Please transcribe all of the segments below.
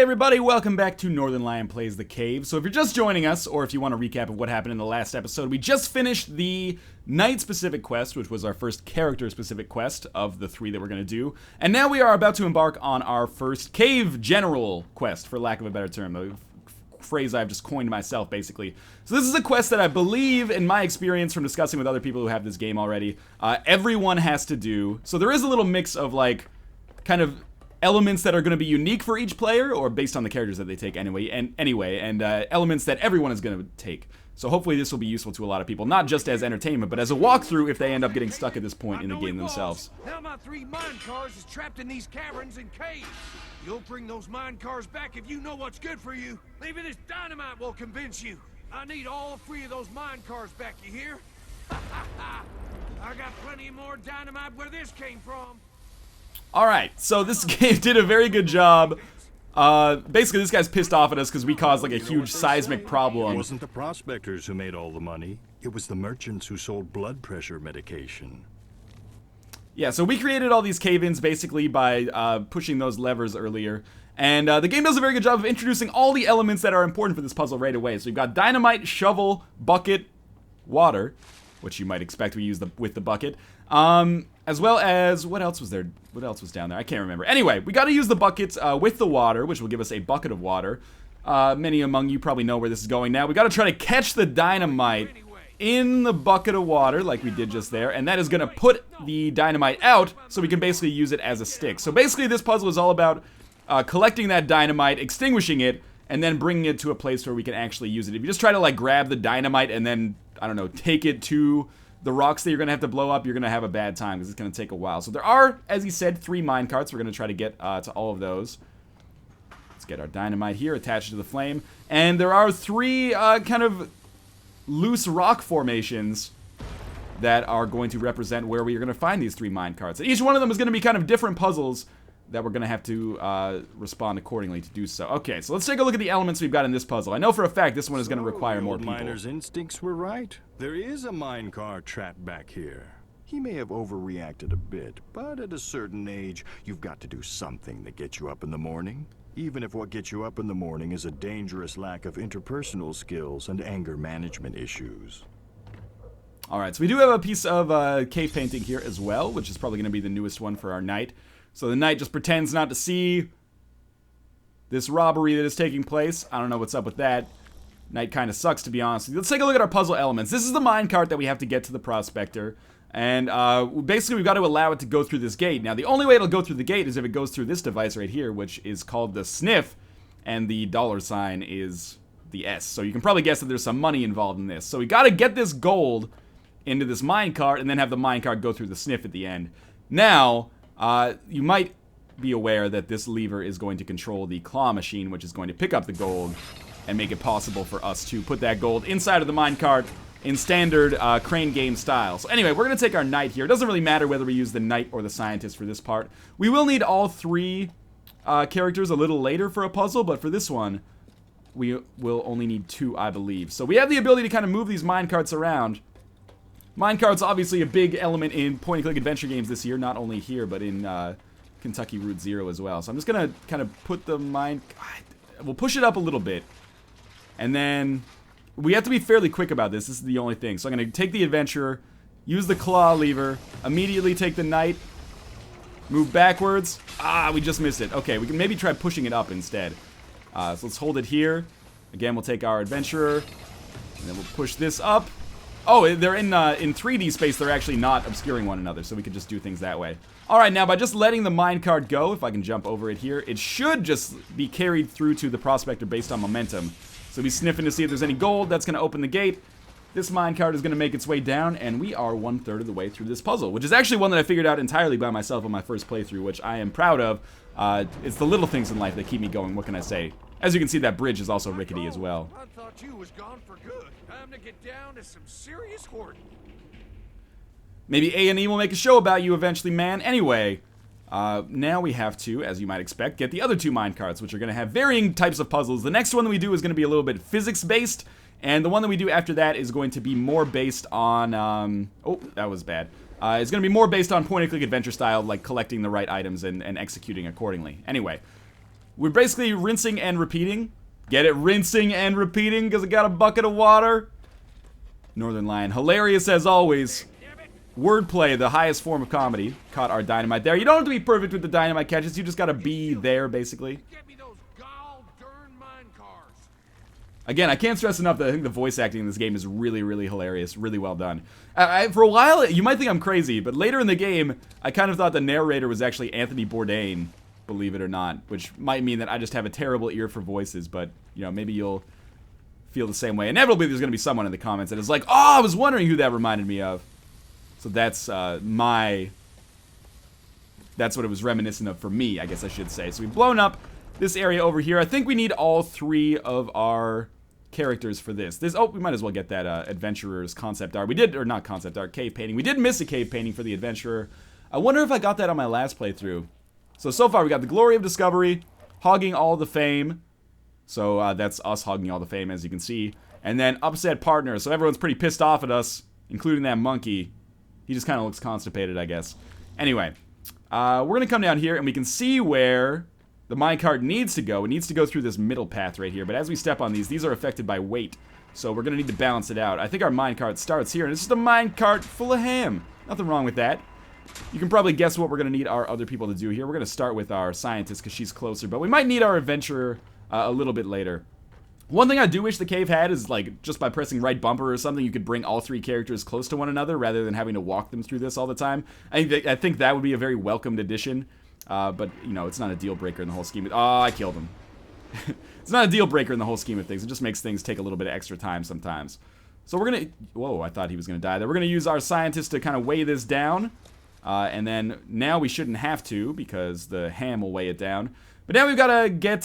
everybody, welcome back to Northernlion Plays the Cave. So if you're just joining us, or if you want a recap of what happened in the last episode, we just finished the Knight-specific quest, which was our first character-specific quest of the three that we're going to do. And now we are about to embark on our first Cave General quest, for lack of a better term. A phrase I've just coined myself, basically. So this is a quest that I believe, in my experience from discussing with other people who have this game already, everyone has to do. So there is a little mix of, like, kind of elements that are going to be unique for each player, or based on the characters that they take anyway, and elements that everyone is going to take. So hopefully this will be useful to a lot of people, not just as entertainment, but as a walkthrough if they end up getting stuck at this point in the game themselves. Now my 3 mine cars is trapped in these caverns and caves. You'll bring those mine cars back if you know what's good for you. Leaving this dynamite will convince you. I need all 3 of those mine cars back, you hear? I got plenty more dynamite where this came from. Alright, so this game did a very good job. Basically, this guy's pissed off at us because we caused, like, a huge seismic problem. It wasn't the prospectors who made all the money. It was the merchants who sold blood pressure medication. Yeah, so we created all these cave-ins, basically, by pushing those levers earlier. And the game does a very good job of introducing all the elements that are important for this puzzle right away. So we've got dynamite, shovel, bucket, water, which you might expect we use with the bucket. As well as, what else was there? What else was down there? I can't remember. Anyway, we got to use the buckets with the water, which will give us a bucket of water. Many among you probably know where this is going now. We got to try to catch the dynamite in the bucket of water, like we did just there, and that is going to put the dynamite out, so we can basically use it as a stick. So basically, this puzzle is all about collecting that dynamite, extinguishing it, and then bringing it to a place where we can actually use it. If you just try to, like, grab the dynamite and then, I don't know, take it to the rocks that you're going to have to blow up, you're going to have a bad time because it's going to take a while. So there are, as he said, 3 minecarts. We're going to try to get to all of those. Let's get our dynamite here, attached to the flame. And there are 3 kind of loose rock formations that are going to represent where we are going to find these 3 minecarts. And each one of them is going to be kind of different puzzles that we're going to have to respond accordingly to do so. Okay, so let's take a look at the elements we've got in this puzzle. I know for a fact this one is going to require more people. The miner's instincts were right. There is a minecart trapped back here. He may have overreacted a bit, but at a certain age, you've got to do something that gets you up in the morning. Even if what gets you up in the morning is a dangerous lack of interpersonal skills and anger management issues. Alright, so we do have a piece of cave painting here as well, which is probably going to be the newest one for our knight. So the knight just pretends not to see this robbery that is taking place. I don't know what's up with that. Knight kind of sucks, to be honest. Let's take a look at our puzzle elements. This is the minecart that we have to get to the prospector. And basically we've got to allow it to go through this gate. Now the only way it'll go through the gate is if it goes through this device right here, which is called the sniff. And the $sign is the S. So you can probably guess that there's some money involved in this. So we got to get this gold into this minecart and then have the minecart go through the sniff at the end. Now, you might be aware that this lever is going to control the claw machine, which is going to pick up the gold and make it possible for us to put that gold inside of the minecart in standard crane game style. So anyway, we're going to take our knight here. It doesn't really matter whether we use the knight or the scientist for this part. We will need all 3 characters a little later for a puzzle, but for this one, we will only need 2, I believe. So we have the ability to kind of move these minecarts around. Minecart's obviously a big element in point-and-click adventure games this year, not only here, but in Kentucky Route Zero as well. So I'm just going to kind of put the we'll push it up a little bit. And then we have to be fairly quick about this. This is the only thing. So I'm going to take the adventurer, use the claw lever, immediately take the knight, move backwards. We just missed it. Okay, we can maybe try pushing it up instead. So let's hold it here. Again, we'll take our adventurer, and then we'll push this up. Oh, they're in 3D space, they're actually not obscuring one another, so we could just do things that way. Alright, now by just letting the minecart go, if I can jump over it here, it should just be carried through to the prospector based on momentum. So we'll be sniffing to see if there's any gold, that's going to open the gate. This minecart is going to make its way down, and we are 1/3 of the way through this puzzle, which is actually one that I figured out entirely by myself on my first playthrough, which I am proud of. It's the little things in life that keep me going, what can I say? As you can see, that bridge is also rickety as well. I thought you was gone for good. Time to get down to some serious hoarding. Maybe A&E will make a show about you eventually, man. Anyway, now we have to, as you might expect, get the other 2 minecarts, which are going to have varying types of puzzles. The next one that we do is going to be a little bit physics-based, and the one that we do after that is going to be more based on, oh, that was bad. It's going to be more based on point-and-click adventure style, like collecting the right items and executing accordingly. Anyway, we're basically rinsing and repeating. Get it? Rinsing and repeating because it got a bucket of water. Northernlion, hilarious as always. Wordplay, the highest form of comedy. Caught our dynamite there. You don't have to be perfect with the dynamite catches. You just gotta be there, basically. Get me those gall-darn mine cars. Again, I can't stress enough that I think the voice acting in this game is really, really hilarious. Really well done. For a while, you might think I'm crazy, but later in the game, I kind of thought the narrator was actually Anthony Bourdain, believe it or not. Which might mean that I just have a terrible ear for voices, but, you know, maybe you'll feel the same way. Inevitably, there's gonna be someone in the comments that is like, oh, I was wondering who that reminded me of. So that's that's what it was reminiscent of for me, I guess I should say. So we've blown up this area over here. I think we need all 3 of our characters for this. Oh, we might as well get that adventurer's concept art. We did, or not concept art, cave painting. We did miss a cave painting for the adventurer. I wonder if I got that on my last playthrough. So far we got the glory of discovery, hogging all the fame. So that's us hogging all the fame, as you can see. And then upset partner. So everyone's pretty pissed off at us, including that monkey. He just kind of looks constipated, I guess. Anyway, we're going to come down here, and we can see where the minecart needs to go. It needs to go through this middle path right here. But as we step on these are affected by weight. So we're going to need to balance it out. I think our minecart starts here, and it's just a minecart full of ham. Nothing wrong with that. You can probably guess what we're going to need our other people to do here. We're going to start with our scientist because she's closer. But we might need our adventurer a little bit later. One thing I do wish the cave had is, like, just by pressing right bumper or something, you could bring all 3 characters close to one another rather than having to walk them through this all the time. I think that would be a very welcomed addition. But, you know, it's not a deal breaker in the whole scheme. Oh, I killed him. It's not a deal breaker in the whole scheme of things. It just makes things take a little bit of extra time sometimes. So we're going to... Whoa, I thought he was going to die there. We're going to use our scientist to kind of weigh this down. And then now we shouldn't have to because the ham will weigh it down. But now we've got to get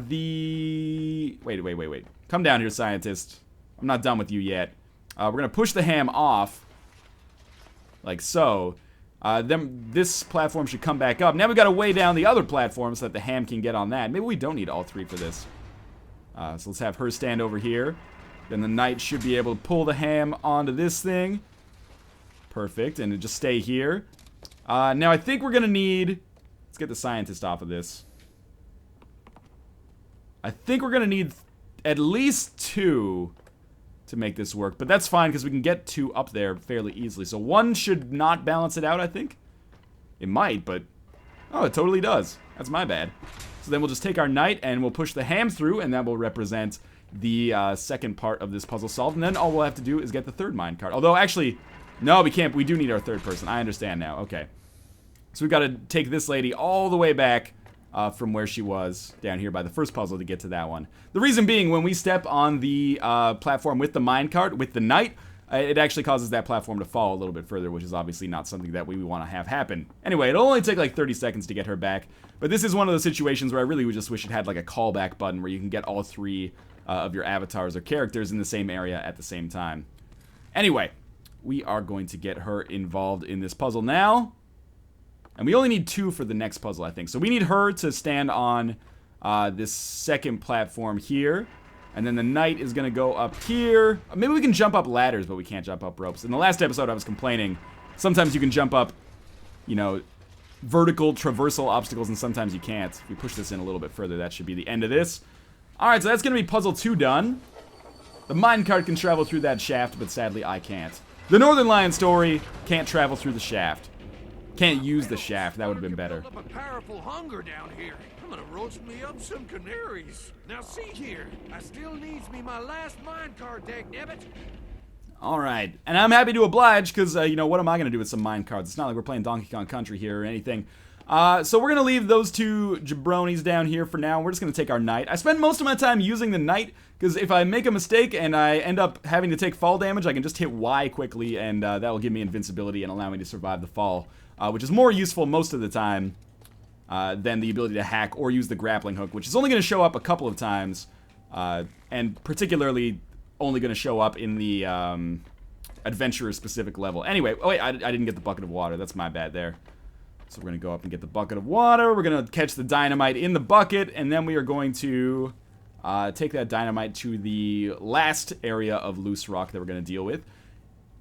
the... Wait. Come down here, scientist. I'm not done with you yet. We're going to push the ham off. Like so. Then this platform should come back up. Now we've got to weigh down the other platform so that the ham can get on that. Maybe we don't need all 3 for this. So let's have her stand over here. Then the knight should be able to pull the ham onto this thing. Perfect. And just stay here. Now I think we're going to need... Let's get the scientist off of this. I think we're going to need at least 2 to make this work. But that's fine because we can get 2 up there fairly easily. So 1 should not balance it out, I think. It might, but... Oh, it totally does. That's my bad. So then we'll just take our knight and we'll push the ham through, and that will represent the second part of this puzzle solved. And then all we'll have to do is get the 3rd minecart. Although, actually, no, we can't. We do need our 3rd person. I understand now. Okay. So we've got to take this lady all the way back from where she was down here by the first puzzle to get to that one. The reason being, when we step on the platform with the minecart, with the knight, it actually causes that platform to fall a little bit further, which is obviously not something that we want to have happen. Anyway, it'll only take like 30 seconds to get her back, but this is one of those situations where I really would just wish it had like a callback button where you can get all 3 of your avatars or characters in the same area at the same time. Anyway, we are going to get her involved in this puzzle now. And we only need 2 for the next puzzle, I think. So we need her to stand on this second platform here. And then the knight is going to go up here. Maybe we can jump up ladders, but we can't jump up ropes. In the last episode, I was complaining. Sometimes you can jump up, you know, vertical traversal obstacles, and sometimes you can't. If we push this in a little bit further, that should be the end of this. Alright, so that's going to be puzzle 2 done. The minecart can travel through that shaft, but sadly I can't. The Northernlion story can't travel through the shaft. Can't use the shaft. That would have been better. Up a powerful hunger down here. I'm gonna roast me up some canaries. Now see here, I still needs me my last minecart, dagnabbit. Alright, and I'm happy to oblige, because, you know, what am I going to do with some minecarts? It's not like we're playing Donkey Kong Country here or anything. So we're going to leave those 2 jabronis down here for now. We're just going to take our knight. I spend most of my time using the knight, because if I make a mistake and I end up having to take fall damage, I can just hit Y quickly, and that will give me invincibility and allow me to survive the fall. Which is more useful most of the time than the ability to hack or use the grappling hook, which is only going to show up a couple of times, and particularly only going to show up in the adventurer-specific level. Anyway, oh wait, I didn't get the bucket of water. That's my bad there. So we're going to go up and get the bucket of water. We're going to catch the dynamite in the bucket, and then we are going to take that dynamite to the last area of loose rock that we're going to deal with.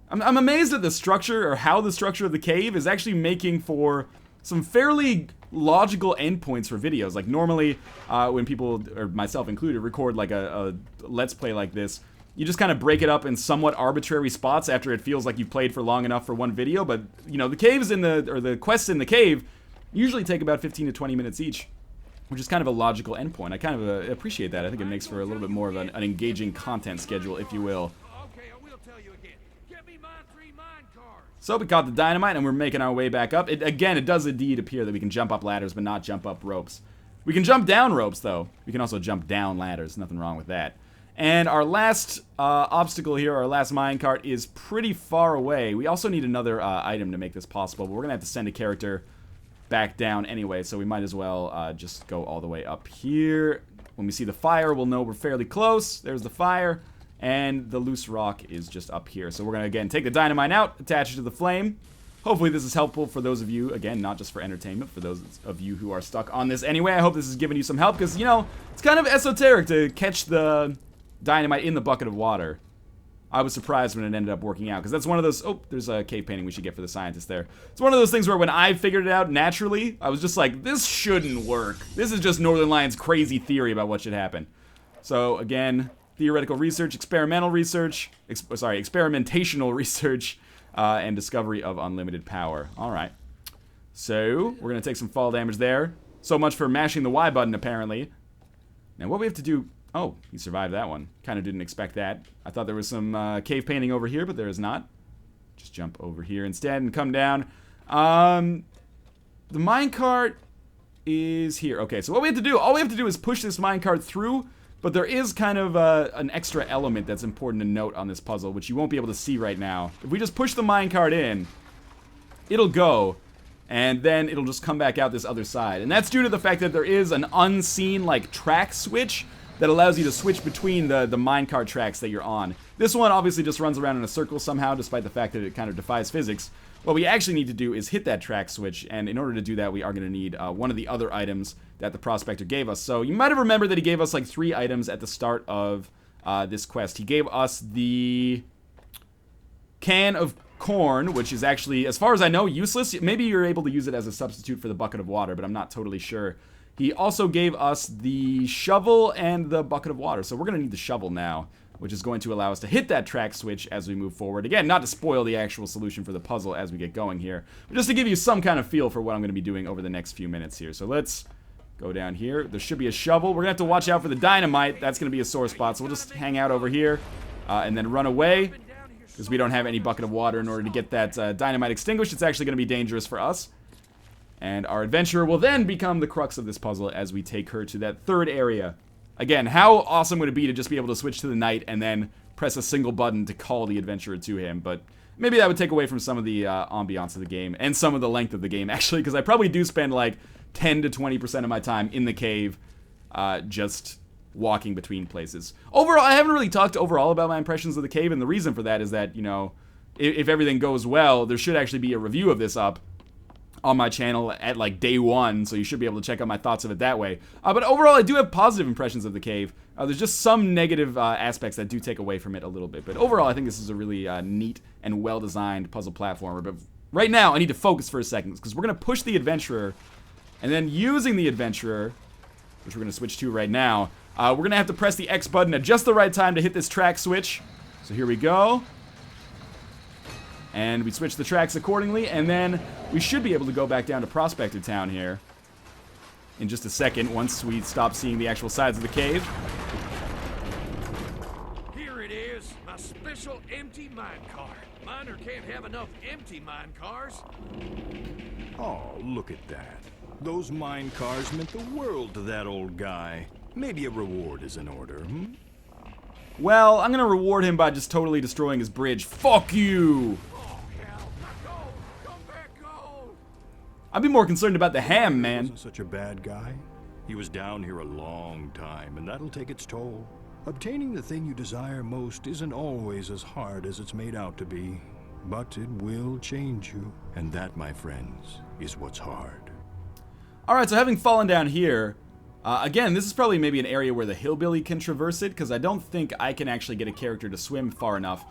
I'm amazed at the structure, or how the structure of the cave is actually making for some fairly logical endpoints for videos. Like normally, when people, or myself included, record like a Let's Play like this, you just kind of break it up in somewhat arbitrary spots after it feels like you've played for long enough for one video. But, you know, the caves or the quests in the cave usually take about 15 to 20 minutes each, which is kind of a logical endpoint. I kind of appreciate that. I think it makes for a little bit more of an engaging content schedule, if you will. Okay, I will tell you again. Get me my 3 mine cars. So we got the dynamite, and we're making our way back up. Again, it does indeed appear that we can jump up ladders, but not jump up ropes. We can jump down ropes, though. We can also jump down ladders. Nothing wrong with that. And our last obstacle here, our last minecart, is pretty far away. We also need another item to make this possible, but we're going to have to send a character back down anyway, so we might as well just go all the way up here. When we see the fire, we'll know we're fairly close. There's the fire, and the loose rock is just up here. So we're going to, again, take the dynamite out, attach it to the flame. Hopefully this is helpful for those of you, again, not just for entertainment, for those of you who are stuck on this anyway. I hope this has given you some help, because, you know, it's kind of esoteric to catch the dynamite in the bucket of water. I was surprised when it ended up working out, because that's one of those... Oh, there's a cave painting we should get for the scientist there. It's one of those things where when I figured it out naturally, I was just like, this shouldn't work. This is just Northernlion's crazy theory about what should happen. So, again, theoretical research, experimental research, experimentational research, and discovery of unlimited power. Alright. So, we're going to take some fall damage there. So much for mashing the Y button, apparently. Now, what we have to do... Oh, he survived that one. Kind of didn't expect that. I thought there was some cave painting over here, but there is not. Just jump over here instead and come down. The minecart is here. Okay, so what we have to do, all we have to do is push this minecart through, but there is kind of an extra element that's important to note on this puzzle, which you won't be able to see right now. If we just push the minecart in, it'll go, and then it'll just come back out this other side. And that's due to the fact that there is an unseen, like, track switch that allows you to switch between the minecart tracks that you're on. This one obviously just runs around in a circle somehow, despite the fact that it kind of defies physics. What we actually need to do is hit that track switch, and in order to do that, we are going to need one of the other items that the prospector gave us. So you might have remembered that he gave us like 3 items at the start of this quest. He gave us the can of corn, which is actually, as far as I know, useless. Maybe you're able to use it as a substitute for the bucket of water, but I'm not totally sure. He also gave us the shovel and the bucket of water. So we're going to need the shovel now, which is going to allow us to hit that track switch as we move forward. Again, not to spoil the actual solution for the puzzle as we get going here, but just to give you some kind of feel for what I'm going to be doing over the next few minutes here. So let's go down here. There should be a shovel. We're going to have to watch out for the dynamite. That's going to be a sore spot, so we'll just hang out over here and then run away, because we don't have any bucket of water in order to get that dynamite extinguished. It's actually going to be dangerous for us. And our adventurer will then become the crux of this puzzle as we take her to that third area. Again, how awesome would it be to just be able to switch to the knight and then press a single button to call the adventurer to him? But maybe that would take away from some of the ambiance of the game and some of the length of the game, actually, because I probably do spend like 10 to 20% of my time in the cave just walking between places. Overall, I haven't really talked overall about my impressions of the cave, and the reason for that is that, you know, if everything goes well, there should actually be a review of this up on my channel at like day 1, so you should be able to check out my thoughts of it that way. But overall, I do have positive impressions of the cave. There's just some negative aspects that do take away from it a little bit, but overall, I think this is a really neat and well-designed puzzle platformer. But right now, I need to focus for a second, because we're going to push the adventurer, and then using the adventurer, which we're going to switch to right now, we're going to have to press the X button at just the right time to hit this track switch. So here we go. And we switch the tracks accordingly, and then we should be able to go back down to Prospector Town here in just a second, once we stop seeing the actual sides of the cave. Here it is, my special empty minecart. Miner can't have enough empty mine cars. Oh, look at that. Those mine cars meant the world to that old guy. Maybe a reward is in order, hmm? Well, I'm gonna reward him by just totally destroying his bridge. Fuck you! I'd be more concerned about the ham, man. He wasn't such a bad guy. He was down here a long time, and that'll take its toll. Obtaining the thing you desire most isn't always as hard as it's made out to be, but it will change you, and that, my friends, is what's hard. Alright, so having fallen down here, again, this is probably maybe an area where the hillbilly can traverse it, because I don't think I can actually get a character to swim far enough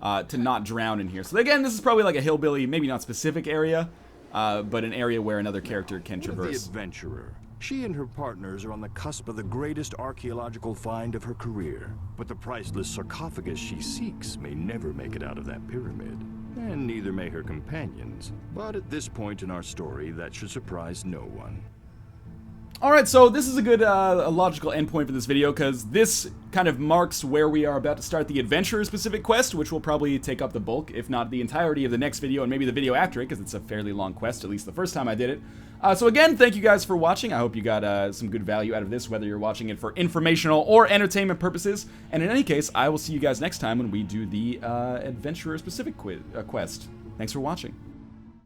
to not drown in here. So again, this is probably like a hillbilly, maybe not specific area, but an area where another character can What of the traverse. adventurer? She and her partners are on the cusp of the greatest archaeological find of her career. But the priceless sarcophagus she seeks may never make it out of that pyramid. And neither may her companions. But at this point in our story, that should surprise no one. Alright, so this is a good a logical endpoint for this video, because this kind of marks where we are about to start the adventurer-specific quest, which will probably take up the bulk, if not the entirety of the next video, and maybe the video after it, because it's a fairly long quest, at least the first time I did it. So again, thank you guys for watching. I hope you got some good value out of this, whether you're watching it for informational or entertainment purposes. And in any case, I will see you guys next time when we do the adventurer-specific quest. Thanks for watching.